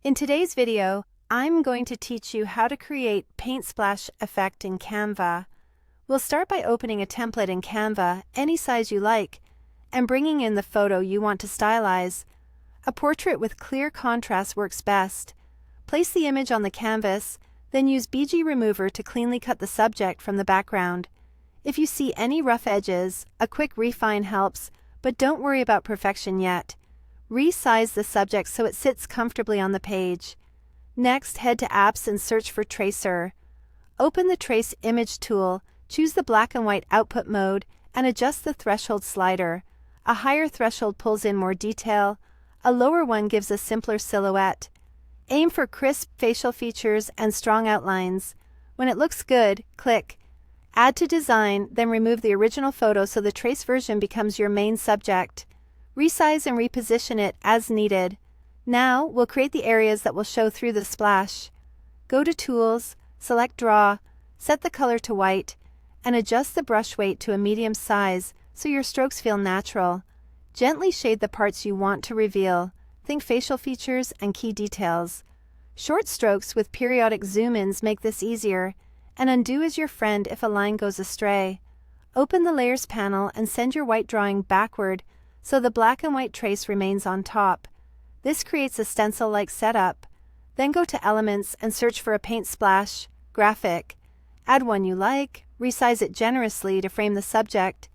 In today's video, I'm going to teach you how to create paint splash effect in Canva. We'll start by opening a template in Canva, any size you like, and bringing in the photo you want to stylize. A portrait with clear contrast works best. Place the image on the canvas, then use BG Remover to cleanly cut the subject from the background. If you see any rough edges, a quick refine helps, but don't worry about perfection yet. Resize the subject so it sits comfortably on the page. Next, head to Apps and search for Tracer. Open the Trace Image tool, choose the black and white output mode, and adjust the threshold slider. A higher threshold pulls in more detail, a lower one gives a simpler silhouette. Aim for crisp facial features and strong outlines. When it looks good, click Add to Design, then remove the original photo so the trace version becomes your main subject. Resize and reposition it as needed. Now, we'll create the areas that will show through the splash. Go to Tools, select Draw, set the color to white, and adjust the brush weight to a medium size so your strokes feel natural. Gently shade the parts you want to reveal. Think facial features and key details. Short strokes with periodic zoom-ins make this easier, and undo is your friend if a line goes astray. Open the Layers panel and send your white drawing backward so the black and white trace remains on top. This creates a stencil-like setup. Then go to Elements and search for a paint splash graphic. Add one you like, resize it generously to frame the subject,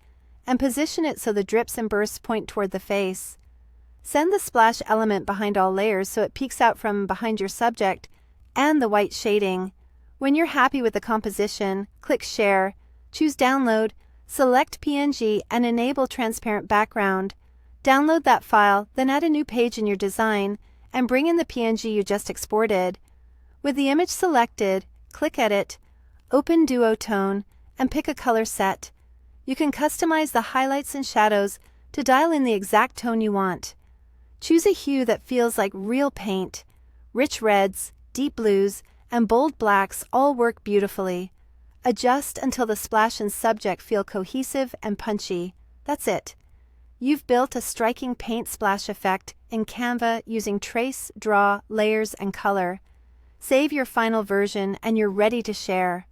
and position it so the drips and bursts point toward the face. Send the splash element behind all layers so it peeks out from behind your subject and the white shading. When you're happy with the composition, click Share, choose Download, select PNG and enable Transparent Background. Download that file, then add a new page in your design and bring in the PNG you just exported. With the image selected, click Edit, open Duotone, and pick a color set. You can customize the highlights and shadows to dial in the exact tone you want. Choose a hue that feels like real paint. Rich reds, deep blues, and bold blacks all work beautifully. Adjust until the splash and subject feel cohesive and punchy. That's it. You've built a striking paint splash effect in Canva using Trace, Draw, Layers, and Color. Save your final version and you're ready to share.